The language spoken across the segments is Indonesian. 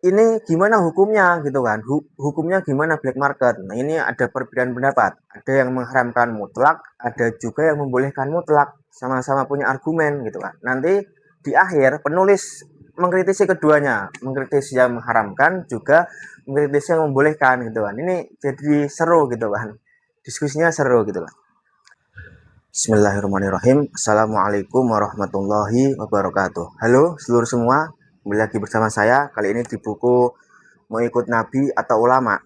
ini gimana hukumnya gitu kan, hukumnya gimana black market. Nah, ini ada perbedaan pendapat, ada yang mengharamkan mutlak, ada juga yang membolehkan mutlak, sama-sama punya argumen gitu kan. Nanti di akhir penulis mengkritisi keduanya, mengkritisi yang mengharamkan juga mengkritisi yang membolehkan gitu kan. Ini jadi seru gitu kan, diskusinya seru gitu kan. Bismillahirrahmanirrahim. Assalamualaikum warahmatullahi wabarakatuh. Halo seluruh semua, kembali lagi bersama saya. Kali ini di buku Mengikut Nabi atau Ulama,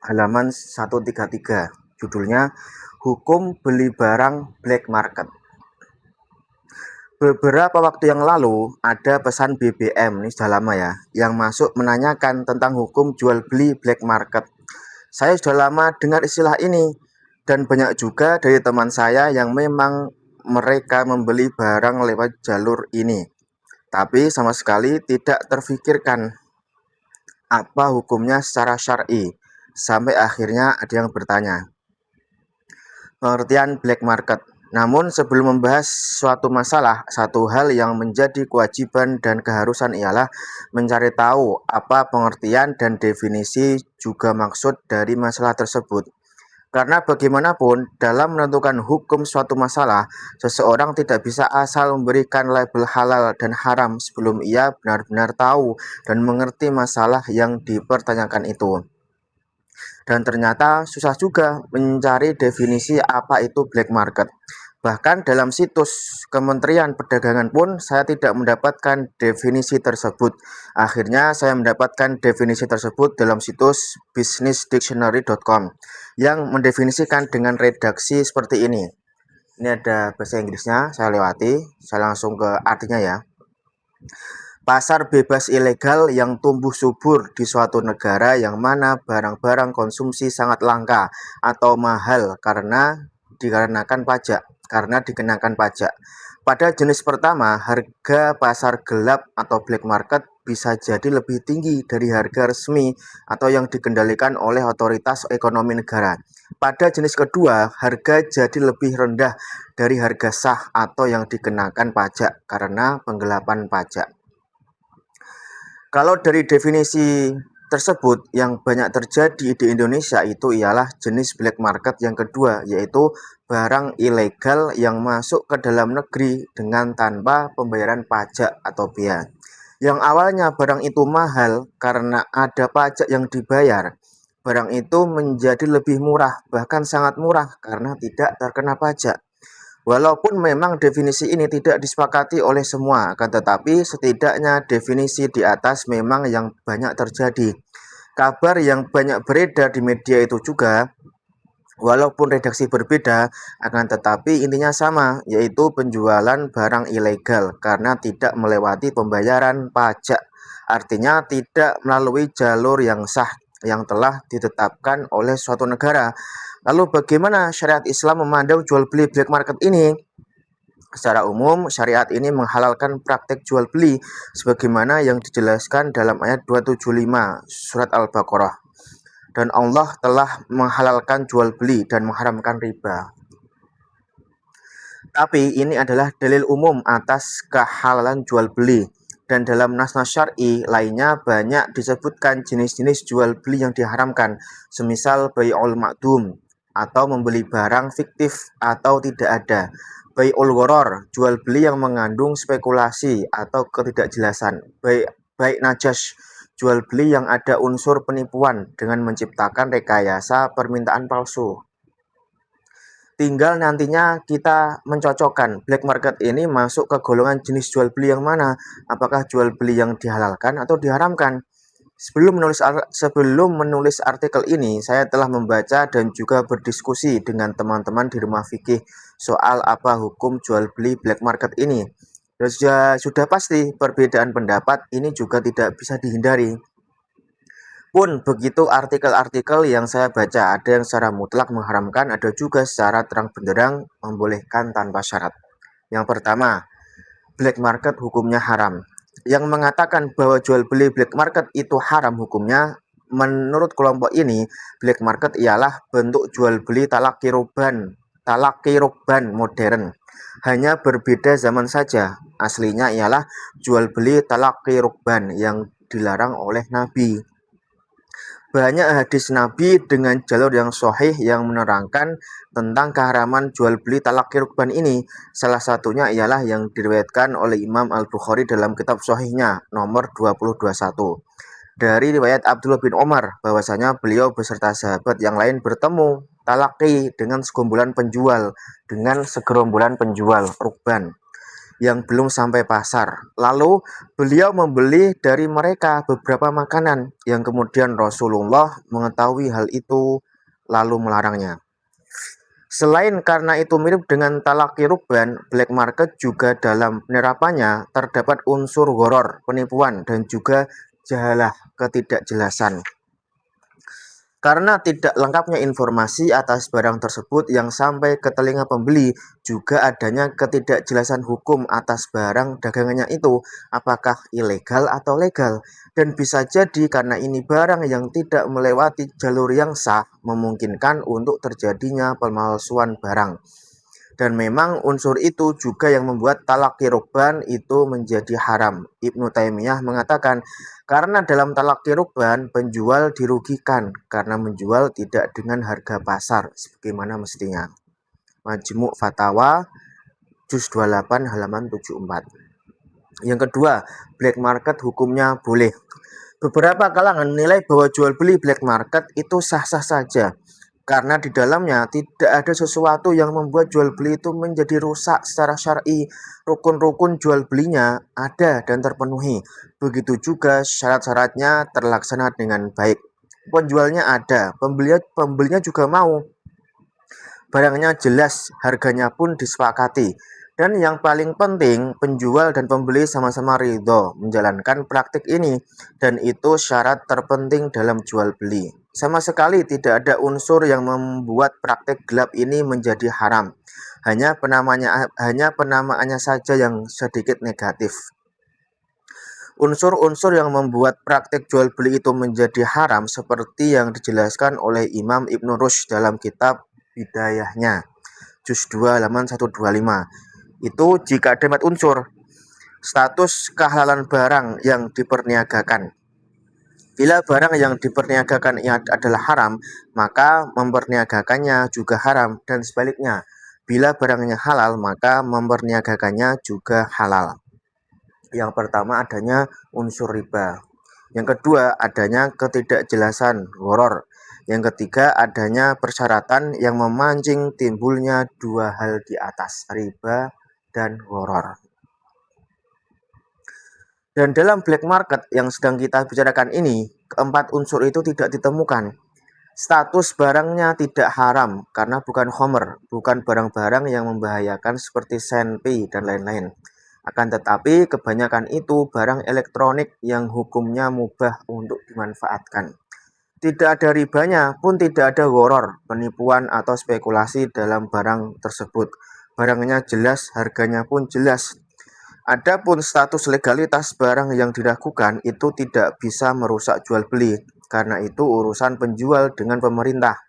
halaman 133. Judulnya Hukum Beli Barang Black Market. Beberapa waktu yang lalu ada pesan BBM, ini sudah lama ya, yang masuk menanyakan tentang hukum jual beli black market. Saya sudah lama dengar istilah ini, dan banyak juga dari teman saya yang memang mereka membeli barang lewat jalur ini, tapi sama sekali tidak terfikirkan apa hukumnya secara syar'i. Sampai akhirnya ada yang bertanya, pengertian black market. Namun sebelum membahas suatu masalah, satu hal yang menjadi kewajiban dan keharusan ialah mencari tahu apa pengertian dan definisi juga maksud dari masalah tersebut. Karena bagaimanapun, dalam menentukan hukum suatu masalah, seseorang tidak bisa asal memberikan label halal dan haram sebelum ia benar-benar tahu dan mengerti masalah yang dipertanyakan itu. Dan ternyata susah juga mencari definisi apa itu black market. Bahkan dalam situs Kementerian Perdagangan pun saya tidak mendapatkan definisi tersebut. Akhirnya saya mendapatkan definisi tersebut dalam situs businessdictionary.com yang mendefinisikan dengan redaksi seperti ini. Ini ada bahasa Inggrisnya, saya lewati, saya langsung ke artinya ya. Pasar bebas ilegal yang tumbuh subur di suatu negara yang mana barang-barang konsumsi sangat langka atau mahal karena dikenakan pajak. Pada jenis pertama, harga pasar gelap atau black market bisa jadi lebih tinggi dari harga resmi atau yang dikendalikan oleh otoritas ekonomi negara. Pada jenis kedua, harga jadi lebih rendah dari harga sah atau yang dikenakan pajak karena penggelapan pajak. Kalau dari definisi tersebut, yang banyak terjadi di Indonesia itu ialah jenis black market yang kedua, yaitu barang ilegal yang masuk ke dalam negeri dengan tanpa pembayaran pajak atau bea. Yang awalnya barang itu mahal karena ada pajak yang dibayar, barang itu menjadi lebih murah, bahkan sangat murah karena tidak terkena pajak. Walaupun memang definisi ini tidak disepakati oleh semua, akan tetapi setidaknya definisi di atas memang yang banyak terjadi. Kabar yang banyak beredar di media itu juga, walaupun redaksi berbeda, akan tetapi intinya sama, yaitu penjualan barang ilegal karena tidak melewati pembayaran pajak. Artinya tidak melalui jalur yang sah yang telah ditetapkan oleh suatu negara. Lalu bagaimana syariat Islam memandang jual beli black market ini? Secara umum, syariat ini menghalalkan praktek jual beli sebagaimana yang dijelaskan dalam ayat 275 surat Al-Baqarah. Dan Allah telah menghalalkan jual beli dan mengharamkan riba. Tapi ini adalah dalil umum atas kehalalan jual beli. Dan dalam nas-nas syar'i lainnya banyak disebutkan jenis-jenis jual beli yang diharamkan, semisal bai'ul ma'dum atau membeli barang fiktif atau tidak ada. Bai'ul gharar, jual beli yang mengandung spekulasi atau ketidakjelasan. Bai' najas, jual beli yang ada unsur penipuan dengan menciptakan rekayasa permintaan palsu. Tinggal nantinya kita mencocokkan black market ini masuk ke golongan jenis jual beli yang mana. Apakah jual beli yang dihalalkan atau diharamkan? Sebelum menulis artikel ini, saya telah membaca dan juga berdiskusi dengan teman-teman di rumah fikih soal apa hukum jual beli black market ini. Dan sudah pasti perbedaan pendapat ini juga tidak bisa dihindari. Pun begitu artikel-artikel yang saya baca, ada yang secara mutlak mengharamkan, ada juga secara terang benderang membolehkan tanpa syarat. Yang pertama, black market hukumnya haram. Yang mengatakan bahwa jual beli black market itu haram hukumnya, menurut kelompok ini, black market ialah bentuk jual beli talaki rukban modern. Hanya berbeda zaman saja. Aslinya ialah jual beli talaki rukban yang dilarang oleh Nabi. Banyak hadis Nabi dengan jalur yang sahih yang menerangkan tentang keharaman jual beli talaqi rukban ini. Salah satunya ialah yang diriwayatkan oleh Imam Al-Bukhari dalam kitab sahihnya nomor 2021. Dari riwayat Abdullah bin Umar bahwasanya beliau beserta sahabat yang lain bertemu talaqi dengan segerombolan penjual rukban yang belum sampai pasar. Lalu beliau membeli dari mereka beberapa makanan yang kemudian Rasulullah mengetahui hal itu lalu melarangnya. Selain karena itu mirip dengan talaqi rukban, black market juga dalam penerapannya terdapat unsur horor, penipuan, dan juga jahalah, ketidakjelasan. Karena tidak lengkapnya informasi atas barang tersebut yang sampai ke telinga pembeli, juga adanya ketidakjelasan hukum atas barang dagangannya itu, apakah ilegal atau legal. Dan bisa jadi karena ini barang yang tidak melewati jalur yang sah, memungkinkan untuk terjadinya pemalsuan barang. Dan memang unsur itu juga yang membuat talaqi rukban itu menjadi haram. Ibnu Taimiyah mengatakan, karena dalam talaqi rukban penjual dirugikan karena menjual tidak dengan harga pasar sebagaimana mestinya. Majmu' Fatawa juz 28 halaman 74. Yang kedua, black market hukumnya boleh. Beberapa kalangan menilai bahwa jual beli black market itu sah-sah saja karena di dalamnya tidak ada sesuatu yang membuat jual beli itu menjadi rusak secara syar'i. Rukun-rukun jual belinya ada dan terpenuhi. Begitu juga syarat-syaratnya terlaksana dengan baik. Penjualnya ada, pembelinya juga mau. Barangnya jelas, harganya pun disepakati. Dan yang paling penting, penjual dan pembeli sama-sama ridho menjalankan praktik ini. Dan itu syarat terpenting dalam jual beli. Sama sekali tidak ada unsur yang membuat praktik gelap ini menjadi haram. Hanya penamaannya saja yang sedikit negatif. Unsur-unsur yang membuat praktik jual beli itu menjadi haram seperti yang dijelaskan oleh Imam Ibnu Rushd dalam kitab Bidayahnya, juz 2 halaman 125. Itu jika ada 4 unsur. Status kehalalan barang yang diperniagakan. Bila barang yang diperniagakan adalah haram, maka memperniagakannya juga haram, dan sebaliknya. Bila barangnya halal, maka memperniagakannya juga halal. Yang pertama adanya unsur riba. Yang kedua adanya ketidakjelasan horor. Yang ketiga adanya persyaratan yang memancing timbulnya dua hal di atas, riba dan horor. Dan dalam black market yang sedang kita bicarakan ini, keempat unsur itu tidak ditemukan. Status barangnya tidak haram karena bukan khomer, bukan barang-barang yang membahayakan seperti senpi dan lain-lain. Akan tetapi kebanyakan itu barang elektronik yang hukumnya mubah untuk dimanfaatkan. Tidak ada ribanya pun tidak ada horor, penipuan atau spekulasi dalam barang tersebut. Barangnya jelas, harganya pun jelas. Adapun status legalitas barang yang diragukan itu tidak bisa merusak jual beli, karena itu urusan penjual dengan pemerintah.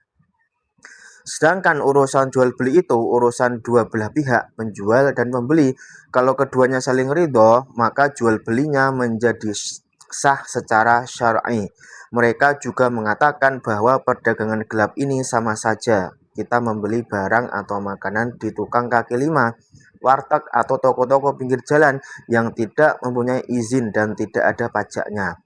Sedangkan urusan jual beli itu urusan dua belah pihak, penjual dan pembeli. Kalau keduanya saling ridho, maka jual belinya menjadi sah secara syar'i. Mereka juga mengatakan bahwa perdagangan gelap ini sama saja. Kita membeli barang atau makanan di tukang kaki lima, warteg atau toko-toko pinggir jalan yang tidak mempunyai izin dan tidak ada pajaknya.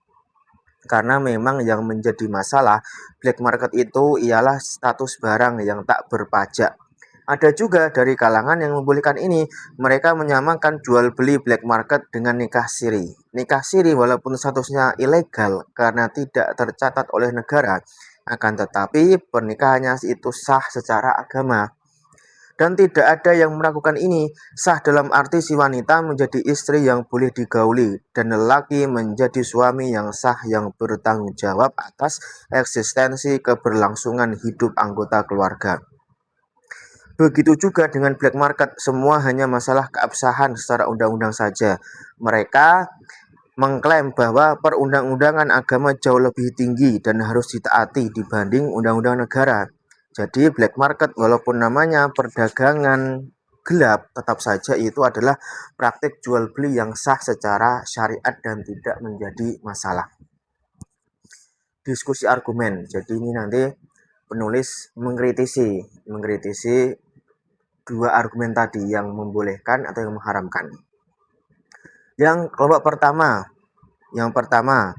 Karena memang yang menjadi masalah black market itu ialah status barang yang tak berpajak. Ada juga dari kalangan yang membolehkan ini, mereka menyamakan jual beli black market dengan nikah siri. Nikah siri walaupun statusnya ilegal karena tidak tercatat oleh negara, akan tetapi pernikahannya itu sah secara agama. Dan tidak ada yang melakukan ini. Sah dalam arti si wanita menjadi istri yang boleh digauli dan lelaki menjadi suami yang sah yang bertanggung jawab atas eksistensi keberlangsungan hidup anggota keluarga. Begitu juga dengan black market, semua hanya masalah keabsahan secara undang-undang saja. Mereka mengklaim bahwa perundang-undangan agama jauh lebih tinggi dan harus ditaati dibanding undang-undang negara. Jadi black market walaupun namanya perdagangan gelap, tetap saja itu adalah praktik jual beli yang sah secara syariat dan tidak menjadi masalah. Diskusi argumen. Jadi ini nanti penulis mengkritisi dua argumen tadi yang membolehkan atau yang mengharamkan. Yang pertama,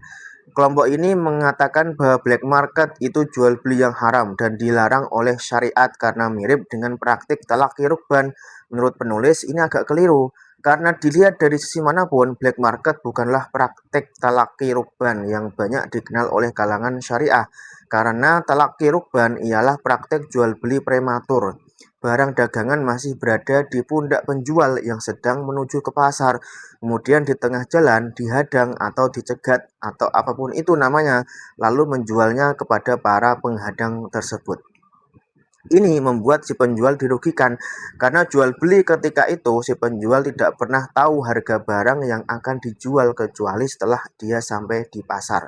kelompok ini mengatakan bahwa black market itu jual beli yang haram dan dilarang oleh syariat karena mirip dengan praktik talaqi rukban. Menurut penulis, ini agak keliru. Karena dilihat dari sisi manapun, black market bukanlah praktik talaqi rukban yang banyak dikenal oleh kalangan syariah. Karena talaqi rukban ialah praktik jual beli prematur. Barang dagangan masih berada di pundak penjual yang sedang menuju ke pasar. Kemudian di tengah jalan dihadang atau dicegat atau apapun itu namanya, lalu menjualnya kepada para penghadang tersebut. Ini membuat si penjual dirugikan karena jual beli ketika itu si penjual tidak pernah tahu harga barang yang akan dijual kecuali setelah dia sampai di pasar.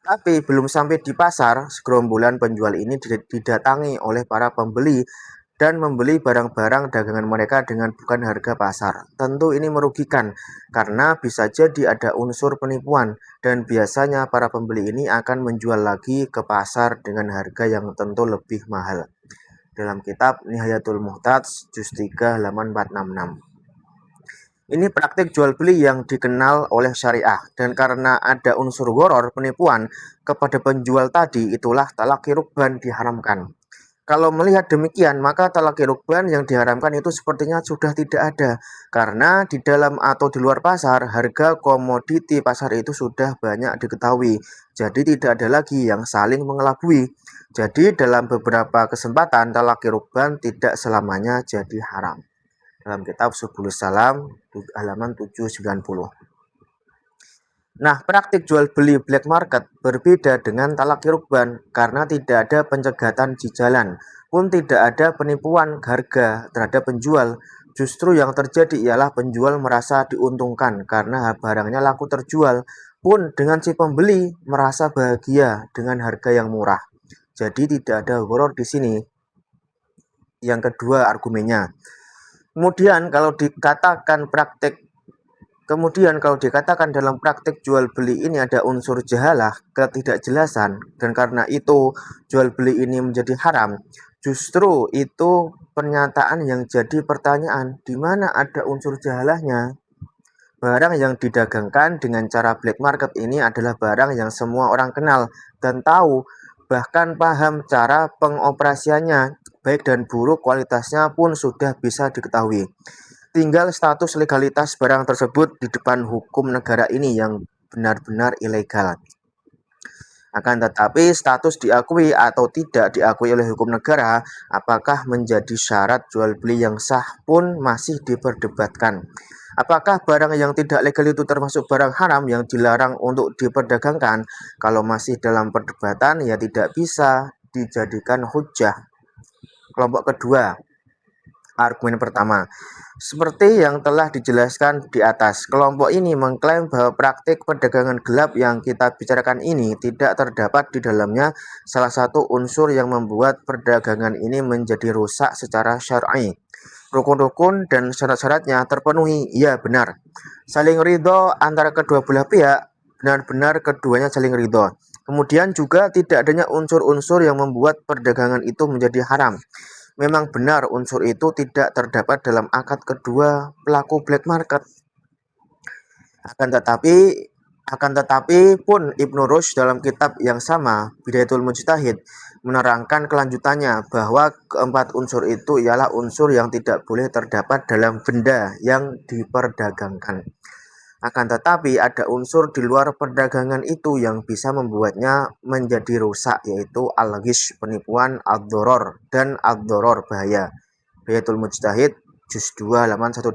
Tapi belum sampai di pasar, segerombolan penjual ini didatangi oleh para pembeli dan membeli barang-barang dagangan mereka dengan bukan harga pasar. Tentu ini merugikan karena bisa jadi ada unsur penipuan dan biasanya para pembeli ini akan menjual lagi ke pasar dengan harga yang tentu lebih mahal. Dalam kitab Nihayatul Muhtaj, juz 3, halaman 466. Ini praktik jual beli yang dikenal oleh syariah dan karena ada unsur gharar penipuan kepada penjual tadi, itulah talaqi rukban diharamkan. Kalau melihat demikian, maka talaqi rukban yang diharamkan itu sepertinya sudah tidak ada. Karena di dalam atau di luar pasar, harga komoditi pasar itu sudah banyak diketahui. Jadi tidak ada lagi yang saling mengelabui. Jadi dalam beberapa kesempatan, talaqi rukban tidak selamanya jadi haram. Dalam kitab Subulus Salam, halaman 790. Nah, praktik jual beli black market berbeda dengan talaqi rukban karena tidak ada pencegatan di jalan, pun tidak ada penipuan harga terhadap penjual. Justru yang terjadi ialah penjual merasa diuntungkan karena barangnya laku terjual, pun dengan si pembeli merasa bahagia dengan harga yang murah. Jadi tidak ada gharar di sini. Yang kedua argumennya. Kemudian kalau dikatakan dalam praktik jual beli ini ada unsur jahalah, ketidakjelasan, dan karena itu jual beli ini menjadi haram, justru itu pernyataan yang jadi pertanyaan, di mana ada unsur jahalahnya? Barang yang didagangkan dengan cara black market ini adalah barang yang semua orang kenal dan tahu, bahkan paham cara pengoperasiannya, baik dan buruk kualitasnya pun sudah bisa diketahui. Tinggal status legalitas barang tersebut di depan hukum negara ini yang benar-benar ilegal. Akan tetapi status diakui atau tidak diakui oleh hukum negara, apakah menjadi syarat jual beli yang sah pun masih diperdebatkan. Apakah barang yang tidak legal itu termasuk barang haram yang dilarang untuk diperdagangkan? Kalau masih dalam perdebatan, ya tidak bisa dijadikan hujjah. Kelompok kedua, argumen pertama. Seperti yang telah dijelaskan di atas, kelompok ini mengklaim bahwa praktik perdagangan gelap yang kita bicarakan ini tidak terdapat di dalamnya salah satu unsur yang membuat perdagangan ini menjadi rusak secara syar'i. Rukun-rukun dan syarat-syaratnya terpenuhi, ya benar. Saling ridho antara kedua belah pihak, benar-benar keduanya saling ridho. Kemudian juga tidak adanya unsur-unsur yang membuat perdagangan itu menjadi haram. Memang benar unsur itu tidak terdapat dalam akad kedua pelaku black market. Akan tetapi pun Ibnu Rushd dalam kitab yang sama, Bidayatul Mujtahid, menerangkan kelanjutannya bahwa keempat unsur itu ialah unsur yang tidak boleh terdapat dalam benda yang diperdagangkan. Akan tetapi ada unsur di luar perdagangan itu yang bisa membuatnya menjadi rusak, yaitu al-ghish, penipuan, ad-doror, dan ad-doror, bahaya. Bidayatul Mujtahid, juz 2, halaman 126.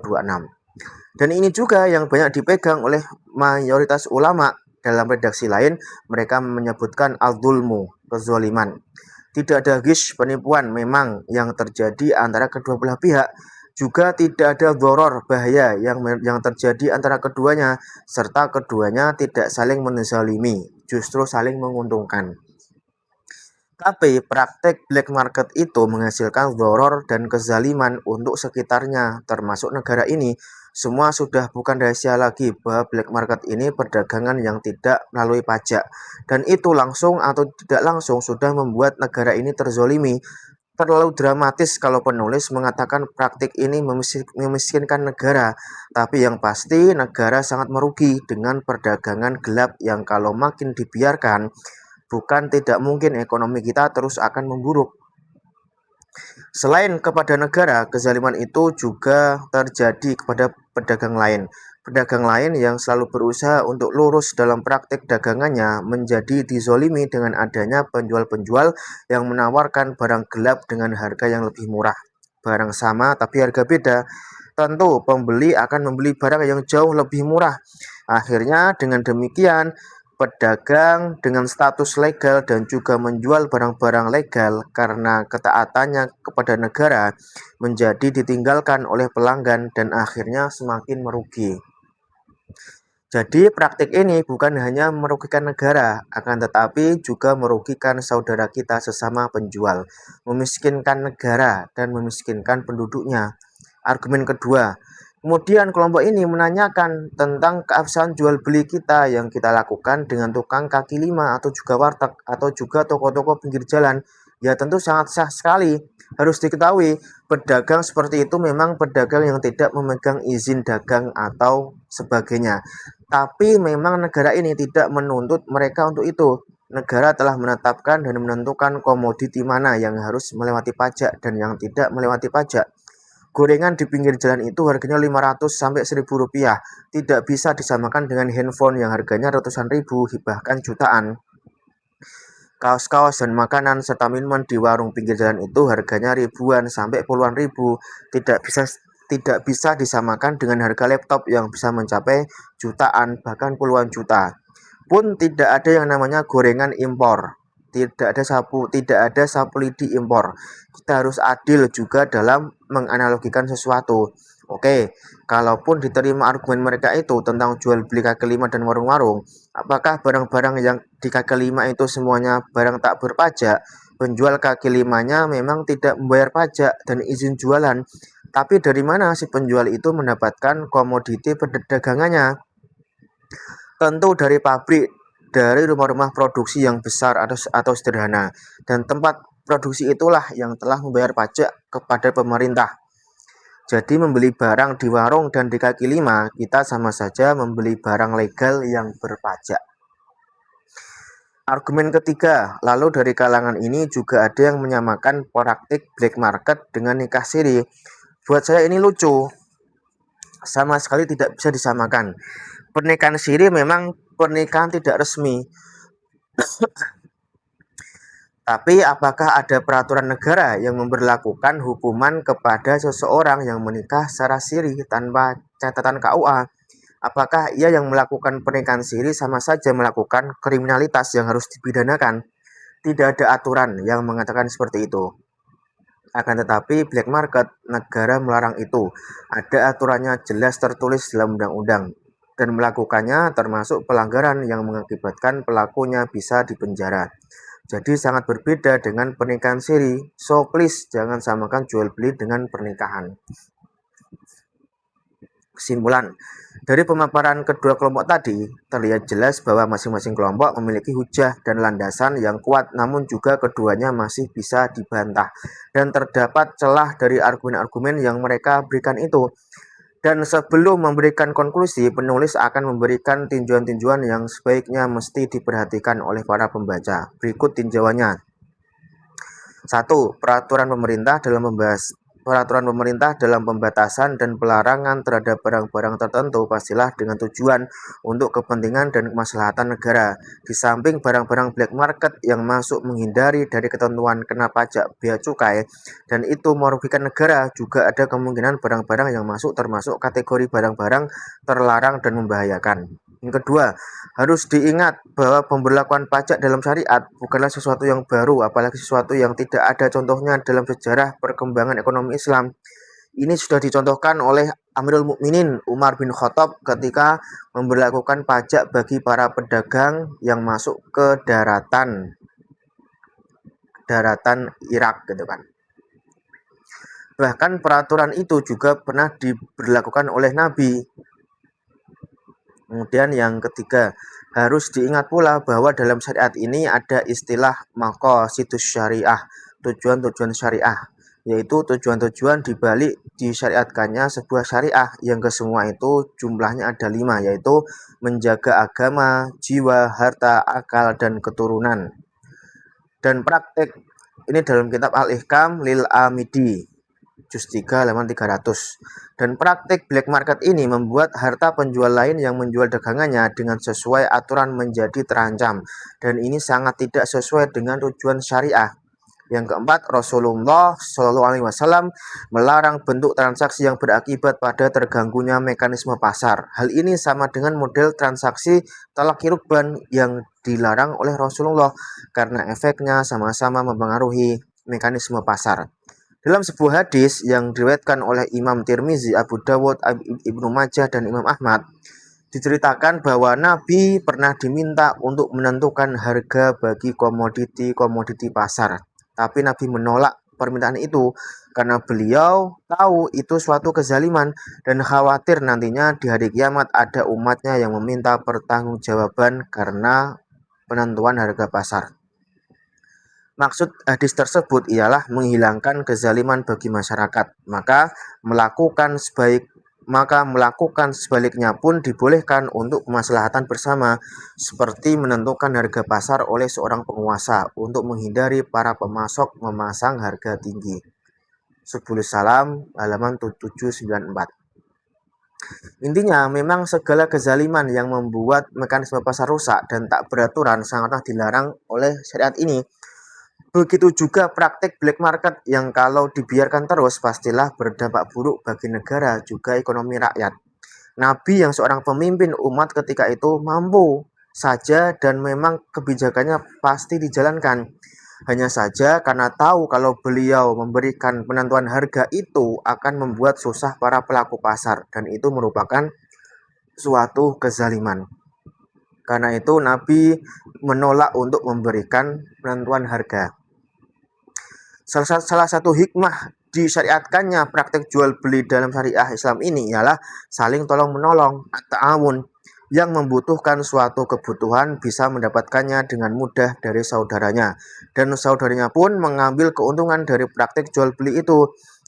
Dan ini juga yang banyak dipegang oleh mayoritas ulama. Dalam redaksi lain, mereka menyebutkan al-zulmu, kezaliman. Tidak ada ghish, penipuan memang yang terjadi antara kedua belah pihak. Juga tidak ada doror, bahaya yang terjadi antara keduanya, serta keduanya tidak saling menzalimi, justru saling menguntungkan. Tapi praktek black market itu menghasilkan doror dan kezaliman untuk sekitarnya, termasuk negara ini. Semua sudah bukan rahasia lagi bahwa black market ini perdagangan yang tidak melalui pajak. Dan itu langsung atau tidak langsung sudah membuat negara ini terzolimi. Terlalu dramatis kalau penulis mengatakan praktik ini memiskinkan negara, tapi yang pasti negara sangat merugi dengan perdagangan gelap yang kalau makin dibiarkan, bukan tidak mungkin ekonomi kita terus akan memburuk. Selain kepada negara, kezaliman itu juga terjadi kepada pedagang lain. Pedagang lain yang selalu berusaha untuk lurus dalam praktik dagangannya menjadi dizolimi dengan adanya penjual-penjual yang menawarkan barang gelap dengan harga yang lebih murah. Barang sama tapi harga beda. Tentu pembeli akan membeli barang yang jauh lebih murah. Akhirnya dengan demikian pedagang dengan status legal dan juga menjual barang-barang legal karena ketaatannya kepada negara menjadi ditinggalkan oleh pelanggan dan akhirnya semakin merugi. Jadi praktik ini bukan hanya merugikan negara, akan tetapi juga merugikan saudara kita sesama penjual, memiskinkan negara dan memiskinkan penduduknya. Argumen kedua, kemudian kelompok ini menanyakan tentang keabsahan jual beli kita yang kita lakukan dengan tukang kaki lima atau juga warteg atau juga toko-toko pinggir jalan. Ya tentu sangat sah sekali. Harus diketahui, pedagang seperti itu memang pedagang yang tidak memegang izin dagang atau sebagainya. Tapi memang negara ini tidak menuntut mereka untuk itu. Negara telah menetapkan dan menentukan komoditi mana yang harus melewati pajak dan yang tidak melewati pajak. Gorengan di pinggir jalan itu harganya 500 sampai 1000 rupiah. Tidak bisa disamakan dengan handphone yang harganya ratusan ribu, bahkan jutaan. Kaos-kaos dan makanan serta minuman di warung pinggir jalan itu harganya ribuan sampai puluhan ribu. Tidak bisa disamakan dengan harga laptop yang bisa mencapai jutaan bahkan puluhan juta. Pun tidak ada yang namanya gorengan impor. Tidak ada sapu lidi impor. Kita harus adil juga dalam menganalogikan sesuatu. Oke, kalaupun diterima argumen mereka itu tentang jual beli kaki lima dan warung-warung, apakah barang-barang yang di kaki lima itu semuanya barang tak berpajak? Penjual kaki limanya memang tidak membayar pajak dan izin jualan. Tapi dari mana si penjual itu mendapatkan komoditi perdagangannya? Tentu dari pabrik, dari rumah-rumah produksi yang besar atau sederhana. Dan tempat produksi itulah yang telah membayar pajak kepada pemerintah. Jadi membeli barang di warung dan di kaki lima, kita sama saja membeli barang legal yang berpajak. Argumen ketiga, lalu dari kalangan ini juga ada yang menyamakan praktik black market dengan nikah siri. Buat saya ini lucu, sama sekali tidak bisa disamakan. Pernikahan siri memang pernikahan tidak resmi. Tapi apakah ada peraturan negara yang memberlakukan hukuman kepada seseorang yang menikah secara siri tanpa catatan KUA? Apakah ia yang melakukan pernikahan siri sama saja melakukan kriminalitas yang harus dipidanakan? Tidak ada aturan yang mengatakan seperti itu. Akan tetapi black market, negara melarang itu. Ada aturannya jelas tertulis dalam undang-undang. Dan melakukannya termasuk pelanggaran yang mengakibatkan pelakunya bisa dipenjara. Jadi sangat berbeda dengan pernikahan siri. So please jangan samakan jual beli dengan pernikahan. Kesimpulan, dari pemaparan kedua kelompok tadi, terlihat jelas bahwa masing-masing kelompok memiliki hujah dan landasan yang kuat, namun juga keduanya masih bisa dibantah. Dan terdapat celah dari argumen-argumen yang mereka berikan itu. Dan sebelum memberikan konklusi, penulis akan memberikan tinjauan-tinjauan yang sebaiknya mesti diperhatikan oleh para pembaca. Berikut tinjauannya. 1. Peraturan pemerintah dalam pembatasan dan pelarangan terhadap barang-barang tertentu pastilah dengan tujuan untuk kepentingan dan kemaslahatan negara. Di samping barang-barang black market yang masuk menghindari dari ketentuan kena pajak bea cukai dan itu merugikan negara, juga ada kemungkinan barang-barang yang masuk termasuk kategori barang-barang terlarang dan membahayakan. Yang kedua, harus diingat bahwa pemberlakuan pajak dalam syariat bukanlah sesuatu yang baru, apalagi sesuatu yang tidak ada contohnya dalam sejarah perkembangan ekonomi Islam. Ini sudah dicontohkan oleh Amirul Mukminin Umar bin Khattab ketika memberlakukan pajak bagi para pedagang yang masuk ke daratan. daratan Irak gitu kan. Bahkan peraturan itu juga pernah diberlakukan oleh Nabi. Kemudian yang ketiga, harus diingat pula bahwa dalam syariat ini ada istilah maqasidus syariah, tujuan-tujuan syariah, yaitu tujuan-tujuan dibalik disyariatkannya sebuah syariah yang kesemua itu jumlahnya ada 5, yaitu menjaga agama, jiwa, harta, akal, dan keturunan. Dan praktek ini dalam kitab Al-Ihkam lil Amidi, juz 3 halaman 300. Dan praktik black market ini membuat harta penjual lain yang menjual dagangannya dengan sesuai aturan menjadi terancam. Dan ini sangat tidak sesuai dengan tujuan syariah. Yang keempat, Rasulullah SAW melarang bentuk transaksi yang berakibat pada terganggunya mekanisme pasar. Hal ini sama dengan model transaksi talaki rukban yang dilarang oleh Rasulullah karena efeknya sama-sama mempengaruhi mekanisme pasar. Dalam sebuah hadis yang diriwayatkan oleh Imam Tirmizi, Abu Dawud, Ibnu Majah, dan Imam Ahmad, diceritakan bahwa Nabi pernah diminta untuk menentukan harga bagi komoditi-komoditi pasar. Tapi Nabi menolak permintaan itu karena beliau tahu itu suatu kezaliman dan khawatir nantinya di hari kiamat ada umatnya yang meminta pertanggungjawaban karena penentuan harga pasar. Maksud hadis tersebut ialah menghilangkan kezaliman bagi masyarakat, maka melakukan sebaliknya pun dibolehkan untuk kemaslahatan bersama, seperti menentukan harga pasar oleh seorang penguasa untuk menghindari para pemasok memasang harga tinggi. Subulus Salam halaman 794. Intinya, memang segala kezaliman yang membuat mekanisme pasar rusak dan tak beraturan sangatlah dilarang oleh syariat ini. Begitu juga praktik black market yang kalau dibiarkan terus pastilah berdampak buruk bagi negara juga ekonomi rakyat. Nabi yang seorang pemimpin umat ketika itu mampu saja dan memang kebijakannya pasti dijalankan. Hanya saja karena tahu kalau beliau memberikan penentuan harga itu akan membuat susah para pelaku pasar dan itu merupakan suatu kezaliman. Karena itu Nabi menolak untuk memberikan penentuan harga. Salah satu hikmah disyariatkannya praktek jual beli dalam syariah Islam ini ialah saling tolong menolong, at-ta'awun, yang membutuhkan suatu kebutuhan bisa mendapatkannya dengan mudah dari saudaranya, dan saudaranya pun mengambil keuntungan dari praktek jual beli itu.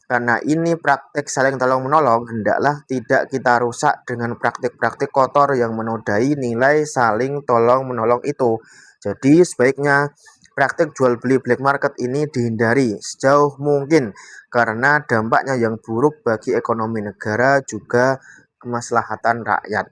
Karena ini praktek saling tolong menolong, hendaklah tidak kita rusak dengan praktik-praktik kotor yang menodai nilai saling tolong menolong itu. Jadi sebaiknya praktik jual beli black market ini dihindari sejauh mungkin karena dampaknya yang buruk bagi ekonomi negara juga kemaslahatan rakyat.